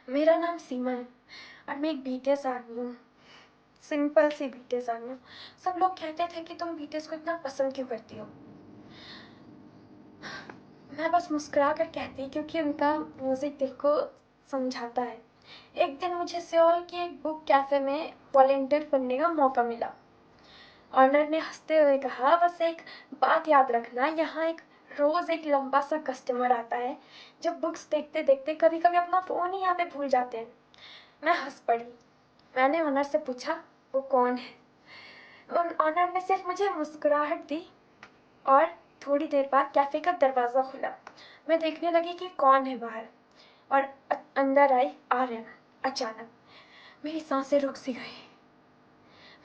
मेरा नाम सीमा है और मैं एक बीटीएस आर्मी हूँ। सिंपल सी बीटीएस आर्मी हूँ। सब लोग कहते थे कि तुम बीटीएस को इतना पसंद क्यों करती हो। मैं बस मुस्कुरा कर कहती क्योंकि उनका म्यूजिक दिल को समझाता है। एक दिन मुझे सियोल के एक बुक कैफे में वॉलंटियर बनने का मौका मिला। ऑनर ने हंसते हुए कहा, बस एक बात याद रखना, यहाँ रोज एक लंबा सा कस्टमर आता है जो बुक्स देखते देखते कभी कभी अपना फोन ही यहाँ पे भूल जाते हैं। मैं हंस पड़ी। मैंने ऑनर से पूछा, वो कौन है? ऑनर ने सिर्फ मुझे मुस्कुराहट दी और थोड़ी देर बाद कैफे का दरवाजा खुला। मैं देखने लगी कि कौन है बाहर और अंदर आई आर्यन। अचानक मेरी सांसें रुक सी गई।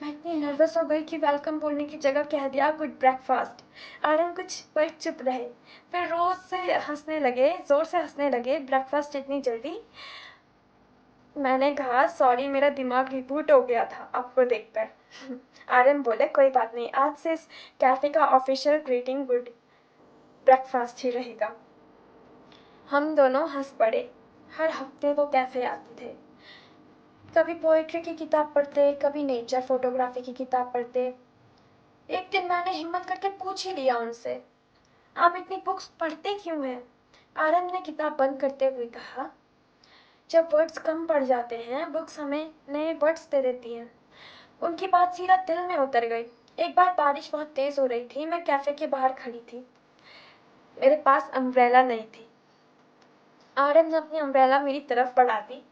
मैं इतनी नर्वस हो गई कि वेलकम बोलने की जगह कह दिया गुड ब्रेकफास्ट। आर्यन कुछ पल चुप रहे, फिर जोर से हंसने लगे। ब्रेकफास्ट इतनी जल्दी? मैंने कहा, सॉरी, मेरा दिमाग रिबूट हो गया था आपको देखकर। आर्यन बोले, कोई बात नहीं, आज से इस कैफे का ऑफिशियल ग्रीटिंग गुड ब्रेकफास्ट ही रहेगा। हम दोनों हंस पड़े। हर हफ्ते वो कैफे आते थे। कभी पोएट्री की किताब पढ़ते, कभी नेचर फोटोग्राफी की किताब पढ़ते। एक दिन मैंने हिम्मत करके पूछ ही लिया उनसे, आप इतनी बुक्स पढ़ते क्यों हैं? आर्यन ने किताब बंद करते हुए कहा, जब वर्ड्स कम पड़ जाते हैं, बुक्स हमें नए वर्ड्स दे देती हैं। उनकी बात सीधा दिल में उतर गई। एक बार बारिश बहुत तेज हो रही थी। मैं कैफे के बाहर खड़ी थी। मेरे पास अम्ब्रेला नहीं थी। आर्यन ने अपनी अम्ब्रेला मेरी तरफ बढ़ा दी।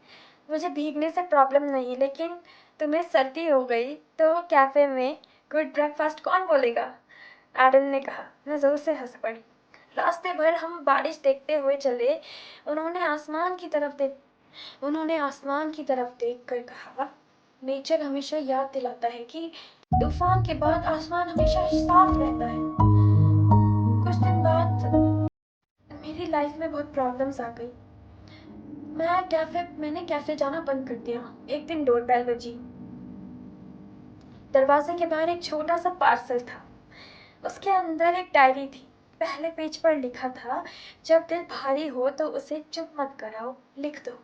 मुझे भीगने से प्रॉब्लम नहीं, लेकिन तुम्हें सर्दी हो गई तो कैफे में गुड ब्रेकफास्ट कौन बोलेगा? आर्यन ने कहा। मैं जोर से हंस पड़ी। रास्ते भर हम बारिश देखते हुए चले। उन्होंने आसमान की तरफ देख कर कहा, नेचर हमेशा याद दिलाता है कि तूफान के बाद आसमान हमेशा साफ रहता है। कुछ दिन बाद मेरी लाइफ में बहुत प्रॉब्लम्स आ गई। मैंने कैफे जाना बंद कर दिया। एक दिन डोरबेल बजी। दरवाजे के बाहर एक छोटा सा पार्सल था। उसके अंदर एक डायरी थी। पहले पेज पर लिखा था, जब दिल भारी हो तो उसे चुप मत कराओ, लिख दो।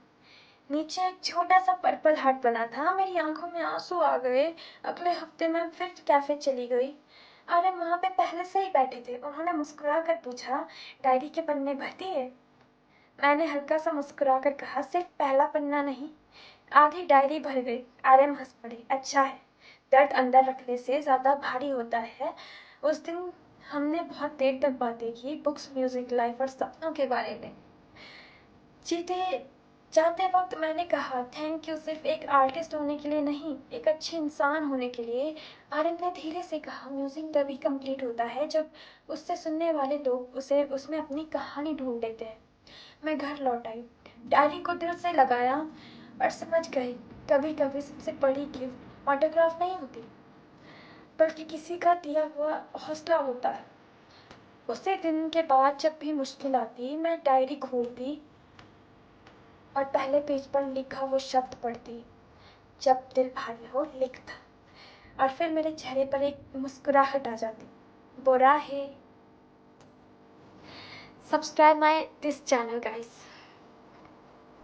नीचे एक छोटा सा पर्पल हार्ट बना था। मेरी आंखों में आंसू आ गए। अगले हफ्ते मैं फिर कैफे चली गई। अरे, वहां पे पहले से ही बैठे थे। उन्होंने मुस्कुरा कर पूछा, डायरी के पन्ने भरती है? मैंने हल्का सा मुस्कुरा कर कहा, सिर्फ पहला पन्ना नहीं, आधी डायरी भर गई। आर्यन हंस पड़े। अच्छा है, दर्द अंदर रखने से ज्यादा भारी होता है। उस दिन हमने बहुत देर तक बातें की, बुक्स, म्यूजिक, लाइफ और सपनों के बारे में। जीते जाते वक्त मैंने कहा, थैंक यू, सिर्फ एक आर्टिस्ट होने के लिए नहीं, एक अच्छे इंसान होने के लिए। आर्यन ने धीरे से कहा, म्यूजिक तभी कंप्लीट होता है जब उससे सुनने वाले लोग उसमें अपनी कहानी ढूंढ लेते हैं। मैं घर लौट आई, डायरी को दिल से लगाया और समझ गई, कभी कभी सबसे बड़ी गिफ्ट ऑटोग्राफ नहीं होती, बल्कि किसी का दिया हुआ हौसला होता है। उसी दिन के बाद जब भी मुश्किल आती, मैं डायरी खोलती और पहले पेज पर लिखा वो शब्द पढ़ती, जब दिल भारी हो लिख दो। और फिर मेरे चेहरे पर एक मुस्कुराहट आ जाती। बुरा है। Subscribe my this channel guys.